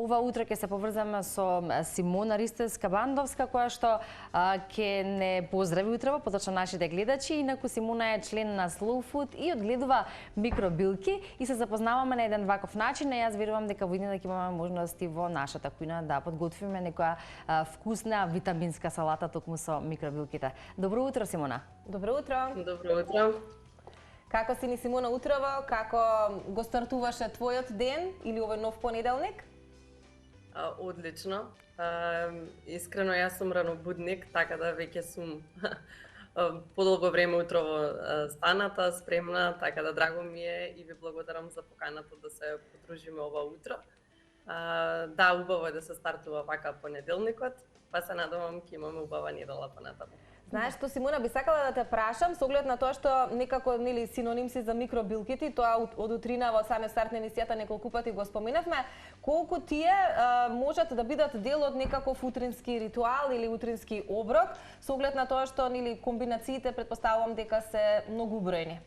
ова утро ќе се поврзаме со Симона Ристевска-Бандовска, која што ќе не поздрави утрово, поточно нашите гледачи. Инаку Симона е член на Slow Food и одгледува микробилки и се запознаваме на еден ваков начин. И јас верувам дека во иднина ќе имаме можности во нашата кујна да подготвиме некоја вкусна витаминска салата токму со микробилките. Добро утро, Симона. Добро утро. Добро утро. Како си ни, Симона, утрово? Како го стартуваше твојот ден или овој нов понеделник? Одлично. Искрено, јас сум ранобудник, така да веќе сум подолго време утрово станата, спремна, така да драго ми е и ви благодарам за поканата да се подружиме ова утро. Да, убаво е да се стартува вака понеделникот, па се надевам ќе имаме убава недела понатаму. Знаеш што, Симона, би сакала да те прашам, со оглед на тоа што некако синоним си за микробилките, тоа од утрина во самиот старт на емисијата неколку пати го споменавме, колку тие можат да бидат дел од некаков утрински ритуал или утрински оброк, со оглед на тоа што комбинациите претпоставувам дека се многу бројни.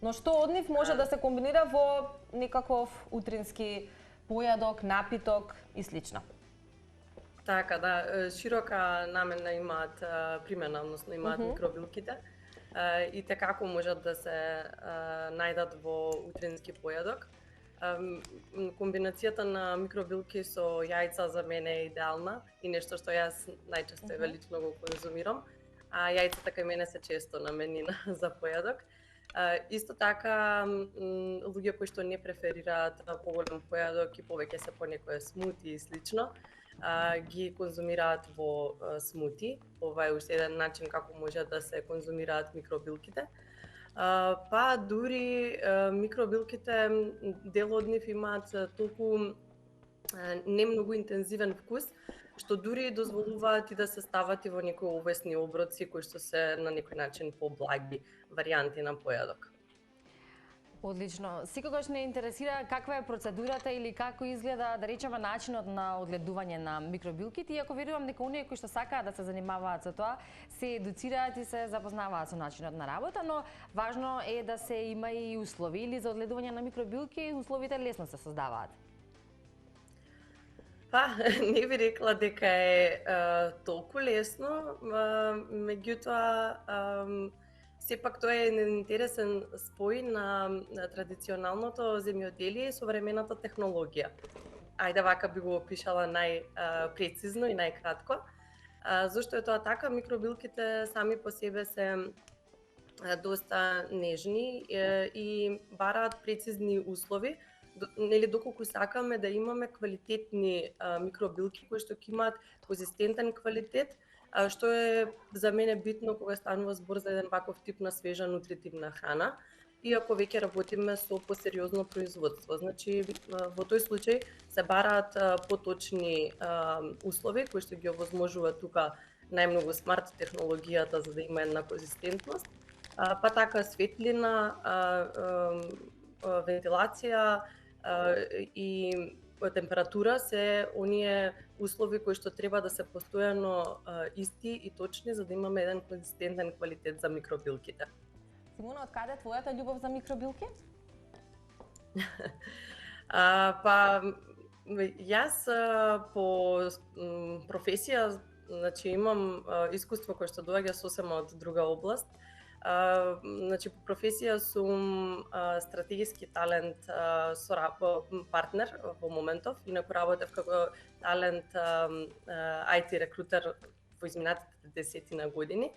Но што од нив може да се комбинира во некаков утрински појадок, напиток и слично? Така, да, широка намена имаат примена, односно имаат микробилките и те како можат да се најдат во утрински појадок. Комбинацијата на микробилки со јајца за мене е идеална и нешто што јас најчесто и лично го конзумирам, а јајцата кај мене се често наменина за појадок. Исто така, луѓе кои што не преферираат поголем појадок и повеќе се по некое смути и слично, ги конзумираат во смути. Ова е уште еден начин како може да се конзумираат микробилките. Па дури микробилките, дел од нив имаат толку не многу интензивен вкус, што дури дозволуваат и да се стават и во некои овесни оброци кои што се на некој начин поблаги варијанти на појадок. Одлично. Секогаш не интересира каква е процедурата или како изгледа, да речеме, начинот на одгледување на микробилките, иако верувам дека оние кои што сакаат да се занимаваат со тоа, се едуцираат и се запознаваат со начинот на работа, но важно е да се има и услови или за одгледување на микробилки, условите лесно се создаваат. Па, не би рекла дека е толку лесно, меѓутоа сепак тоа е интересен спој на традиционалното земјоделие и современата технологија. Ајде вака би го опишала најпрецизно и најкратко. Зошто е тоа така? Микробилките сами по себе се доста нежни и бараат прецизни услови, доколку сакаме да имаме квалитетни микробилки кои што ќе имаат конзистентен квалитет, што е за мене битно кога станува збор за еден ваков тип на свежа нутритивна храна, иако веќе работиме со посериозно производство. Значи, во тој случај се бараат поточни услови кои што ги овозможуваат тука најмногу смарт технологијата за да има една конзистентност, па така светлина, вентилација и температура се оние услови кои што треба да се постојано исти и точни за да имаме еден конзистентен квалитет за микробилките. Симона, од каде е твојата љубов за микробилки? Па јас по професија, значи имам искуство кое што доаѓа сосема од друга област. Значи, по професија сум стратегиски талент партнер во моментов, инаку работев како талент IT рекрутер во изминатите 10 години.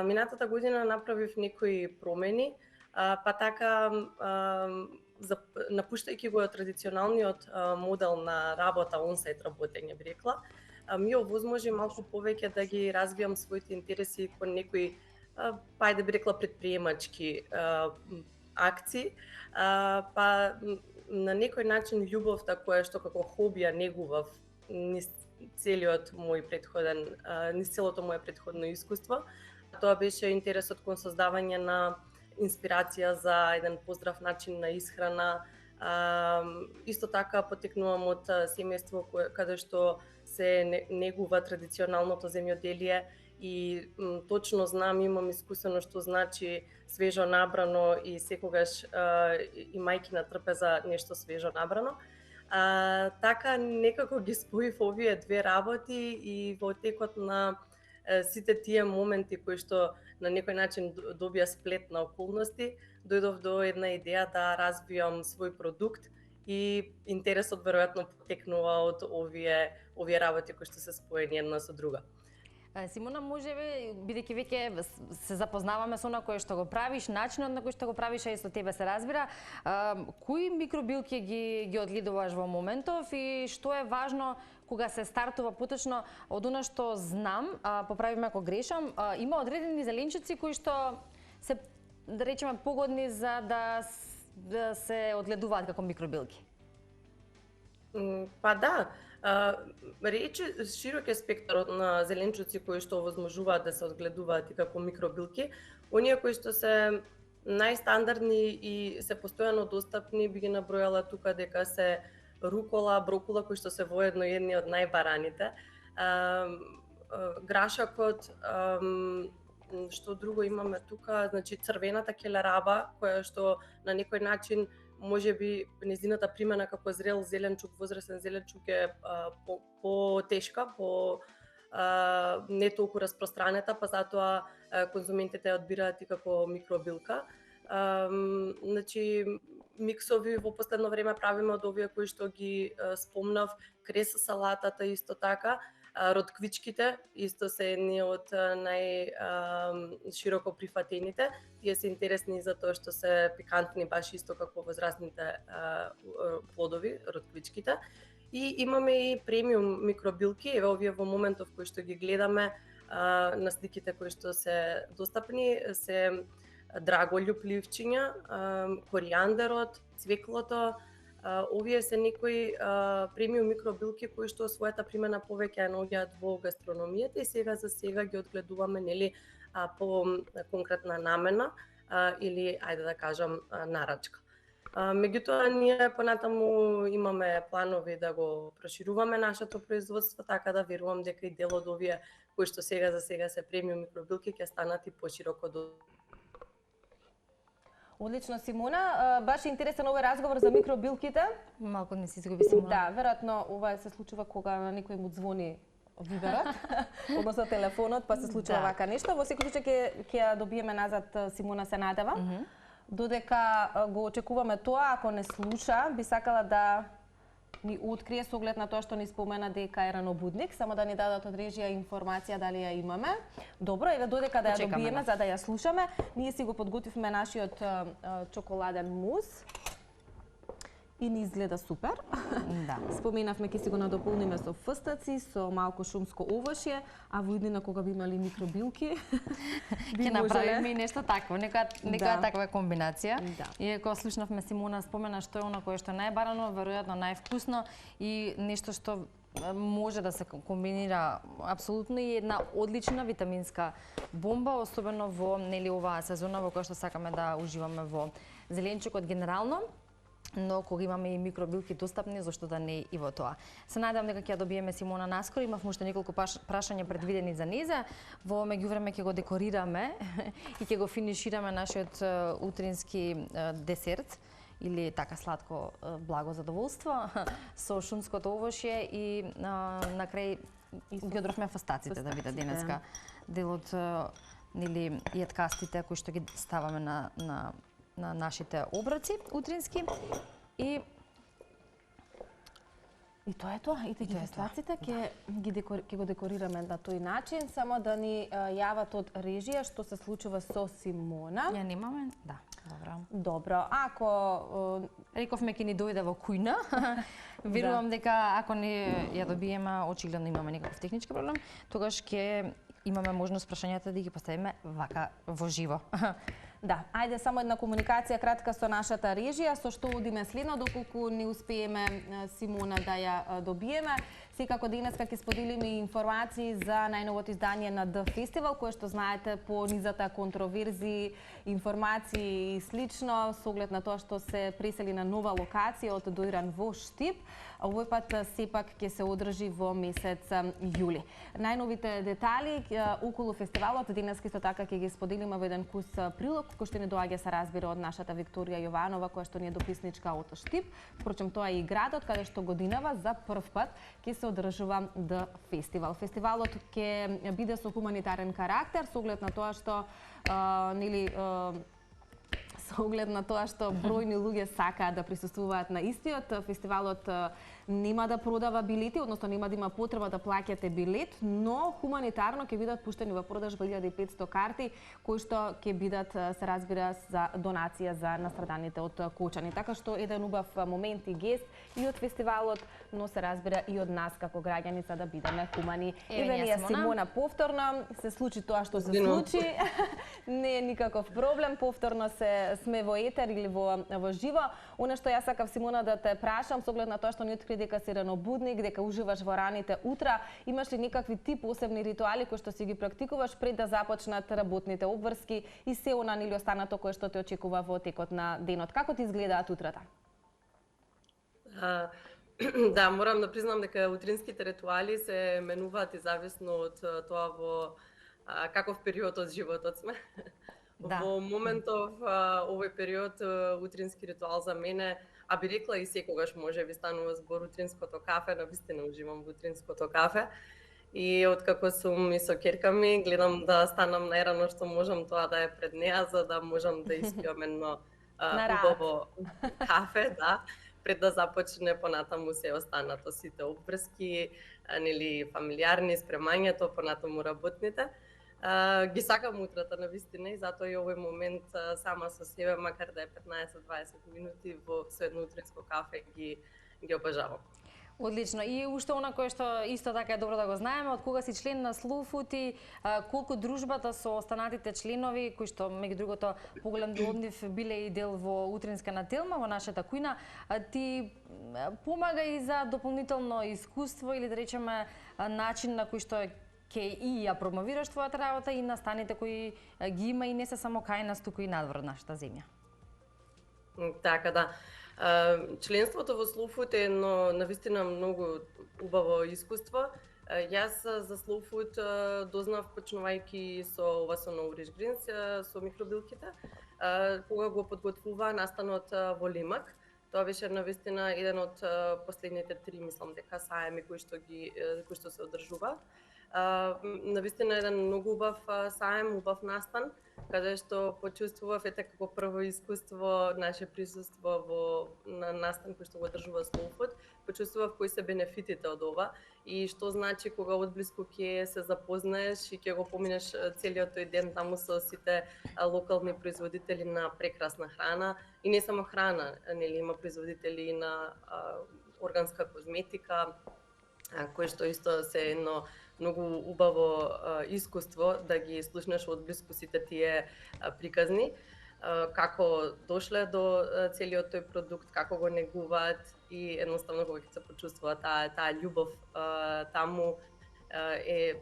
Минатата година направив некои промени, па така напуштајќи го традиционалниот модел на работа, онсайт работење би рекла, ми овозможи малку повеќе да ги развијам своите интереси кон некои ајде би рекла предприемачки акции, па на некој начин љубовта која што како хоби ја негував низ целото моje претходно искуство, тоа беше интересот кон создавање на инспирација за еден поздрав начин на исхрана. Исто така потекнувам од семејство каде што се негува традиционалното земјоделие и точно знам, имам искусено што значи свежо набрано и секогаш имајќи на трпеза нешто свежо набрано. Така некако ги споив овие две работи и во текот на сите тие моменти кои што на некој начин добија сплет на околности, дојдов до една идеја да развијам свој продукт и интересот веројатно потекнува од овие работи кои што се споени една со друга. Симона, можеби, бидејќи веќе се запознаваме со она кое што го правиш, начинот на кој што го правиш, а и со тебе се разбира, кои микробилки ги одгледуваш во моментов и што е важно кога се стартува поточно од она што знам, поправи ме ако грешам, има одредени зеленчуци кои што се, да речеме, погодни за да се одгледуваат како микробилки? Па да, рече широк е спектарот на зеленчуци кои што овозможуваат да се одгледуваат и како микробилки. Оние кои што се најстандардни и се постојано достапни, би ги набројала тука дека се рукола, брокула, кои што се воедно едни од најбараните. Грашакот, што друго имаме тука, значи црвената келераба, која што на некој начин можеби незината примена како зрел зеленчук, возрастен зеленчук е по-тешка, не толку распространета, па затоа конзументите ја одбираат и како микробилка. Значи, миксови во последно време правиме од овие кои што ги спомнав, крес салатата исто така, ротквичките исто се едни од најшироко прифатените. Тие се интересни за тоа што се пикантни баш исто како возрастните плодови, ротквичките. И имаме и премиум микробилки, еве овие во моментов кои што ги гледаме на сликите кои што се достапни, се драголјуб ливчиња, коријандерот, цвеклото. Овие се некои премиум микробилки кои што својата примена повеќе ја наоѓаат во гастрономијата и сега за сега ги одгледуваме, нели, по конкретна намена или ајде да кажам нарачка. Меѓутоа ние понатаму имаме планови да го прошируваме нашето производство, така да верувам дека и дел од овие кои што сега за сега се премиум микробилки ќе станат и пошироко до. Одлично, Симона. Баш интересен овој разговор за микробилките. Малку не се изгуби, Симона. Да, веројатно ова се случува кога на некој му звони виберот, односно телефонот, па се случува вака нешто. Во секој случај ќе ја добиеме назад, Симона, се надевам. Додека го очекуваме тоа, ако не слуша, би сакала да ни открие со оглед на тоа што ни спомена дека е ранобудник, само да ни дадат од режија информација дали ја имаме. Добро, еве додека да ја добиеме за да ја слушаме, ние си го подготвивме нашиот чоколаден мус. И ни изгледа супер. Да. Споменавме ќе си го надополниме со фстаци, со малку шумско овошје, а во иднина кога би имали микробилки, ќе направиме и нешто такво, некоја таква комбинација. Иако слушнавме Симона спомена што е она кое што е најбарано, веројатно највкусно и нешто што може да се комбинира апсолутно и една одлична витаминска бомба, особено во оваа сезона во која што сакаме да уживаме во зеленчукот генерално. Но кога имаме и микробилки достапни, зашто да не и во тоа. Се надевам дека ќе ја добиеме Симона наскоро, имав уште неколку прашања предвидени за нејза. Во меѓувреме ќе го декорираме и ќе го финишираме нашиот утрински десерт или така сладко благо задоволство со шумското овошје и на крај ги одровме фастаците да видат денеска дел од нели јаткастите кои што ги ставаме на нашите оброци утрински и тоа е тоа. И тие фастаците ќе го декорираме на тој начин, само да ни јават од режија што се случува со Симона. Ја немаме? Да, добро. Добро. Ако рековме ќе ни дојде во кујна, верувам дека ако не ја добиеме, очигледно имаме некаков технички проблем, тогаш ќе имаме можност прашањата да ги поставиме вака во живо. Да, ајде само една комуникација кратка со нашата режија, со што одиме следно, доколку не успееме Симона да ја добиеме. Секако денеска ќе споделиме информации за најновото издание на The Festival, кое што знаете по низата контроверзии, информации и слично, со оглед на тоа што се пресели на нова локација од Дојран во Штип. Овој пат сепак ќе се одржи во месец јули. Најновите детали околу фестивалот денеска исто така ќе ги споделиме во еден кус прилог кој што ни доаѓа се разбира од нашата Викторија Јованова, која што ни е дописничка од Штип. Впрочем, тоа е и градот каде што годинава за прв пат ќе се одржува The Festival. Фестивалот ќе биде со хуманитарен карактер со оглед на тоа што со оглед на тоа што бројни луѓе сакаат да присуствуваат на истиот. Фестивалот нема да продава билети, односно нема да има потреба да плаќате билет, но хуманитарно ќе бидат пуштени во продажба 1500 карти, кои што ќе бидат, се разбира, за донација за настраданите од кочани. Така што еден убав момент и гест и од фестивалот, но се разбира и од нас како граѓани за да бидеме хумани. Еве ние Симона повторно се случи тоа што се случи. Не е никаков проблем, повторно сме во етер или во живо. Она што јас сакав, Симона, да те прашам, со оглед на тоа што ни откри дека си ранобудник, дека уживаш во раните утра, имаш ли некакви ти посебни ритуали кои што си ги практикуваш пред да започнат работните обврски и се она или останато кое што те очекува во текот на денот? Како ти изгледаат утрата? Да, морам да признам дека утринските ритуали се менуваат и зависно од тоа во каков период од животот сме. Да. Во моментов, овој период, утрински ритуал за мене, а би рекла и секогаш може би станува збор утринското кафе, навистина уживам во утринското кафе. И откако сум и со ќерка ми, гледам да станам најрано што можам, тоа да е пред неа, за да можам да испијам едно убаво кафе, да, пред да започне понатаму се останато сите обврски, нели фамилиарни, спремањето, понатаму работните. Ги сакам утрата навистина и затоа и овој момент сама со себе, макар да е 15-20 минути со едно утринско кафе ги обожавам. Одлично. И уште она кое што исто така е добро да го знаеме, од кога си член на Слоуфут и колку дружбата со останатите членови, кои што меѓу другото поголем дел од нив биле и дел во утринска нателма во нашата кујна, ти помага и за дополнително искуство или да речеме начин на кој што ќе и ја промовираш твојата работа и настаните кои ги има и не се само кај нас, туку и надвор нашата земја. Така да. Членството во Слоуфут е едно навистина многу убаво искуство. Јас за Слоуфут дознав почнувајќи со ова со Nourish Greens, со микробилките, кога го подготвува настанот во Лимак. Тоа беше навистина еден од последните 3, мислам дека саеми кои што се одржува. Навистина еден многу убав саем, убав настан, каде што почувствував како прво искуство наше присуство во настан кој што го одржува Слоуфут, почувствував кои се бенефитите од ова и што значи кога одблиску ќе се запознаеш и ќе го поминеш целиот тој ден таму со сите локални производители на прекрасна храна и не само храна, нели има производители на органска козметика, кој што исто се едно многу убаво искуство да ги слушнеш од близко сите тие приказни, како дошле до целиот тој продукт, како го негуваат и едноставно кога ќе се почувствува таа љубов таму е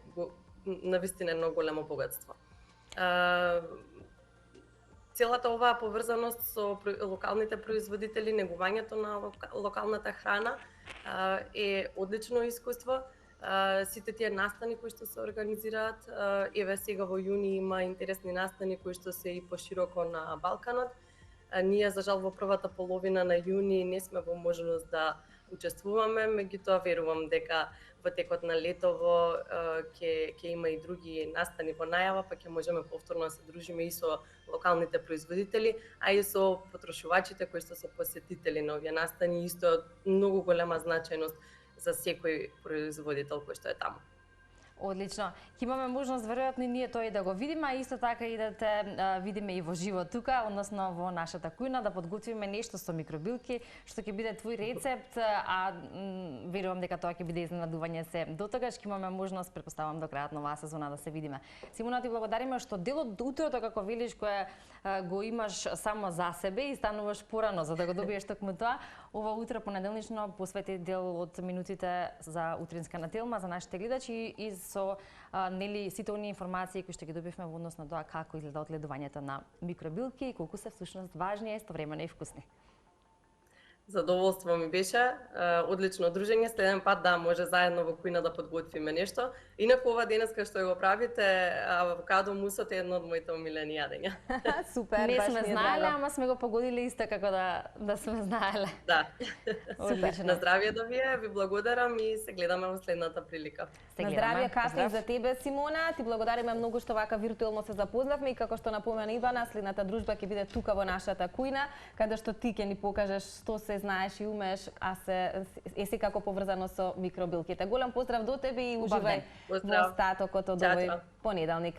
навистина едно големо богатство. Целата оваа поврзаност со локалните производители, негувањето на локалната храна е одлично искуство. Сите тие настани кои што се организираат, еве сега во јуни има интересни настани кои што се и пошироко на Балканот. Ние за жал во првата половина на јуни не сме во можност да учествуваме, меѓутоа верувам дека во текот на летово ќе има и други настани во најава, па ќе можеме повторно да се дружиме и со локалните производители, а и со потрошувачите кои што се посетители на овие настани, исто многу голема значајност за секој производител кој што е таму. Одлично. Ќе имаме можност веројатно и ние тој да го видиме, а исто така и да те видиме и во живо тука, односно во нашата кујна, да подготвиме нешто со микробилки, што ќе биде твој рецепт, а верувам дека тоа ќе биде изненадување се. До тогаш ќе имаме можност, претпоставам, до крајот на оваа сезона да се видиме. Симона, ти благодариме што дел од утрото, како велиш, кое го имаш само за себе и стануваш порано за да го добиеш токму тоа. Ова утро понеделнично посвети дел од минутите за утринска нателма за нашите гледачи и со нели сите оние информации кои што ги добивме во однос на тоа како изгледа одгледувањето на микробилки и колку се всушност важни, истовремено и вкусни. Задоволство ми беше, одлично дружење, следен пат да може заедно во кујна да подготвиме нешто. Инаку ова денеска што го правите, авокадо мусот е едно од моите омилени јадења. Супер, Не баш сме ми е знаеле, драго. ама сме го погодили исто како да сме знаеле. Да. Одлично. На здравје до вие, ви благодарам и се гледаме во следната прилика. Се На гледаме. здравје, Каси, и Поздрав. за тебе, Симона. Ти благодариме многу што вака виртуелно се запознавме и како што напомена Ивана, следната дружба ќе биде тука во нашата кујна, каде што ти ќе ни покажеш што се знаеш и умееш, а е секако поврзано со микробилките. Голем поздрав до тебе и Убав уживај ден. во Поздрав. остатокот од Чао, овој чао. понеделник.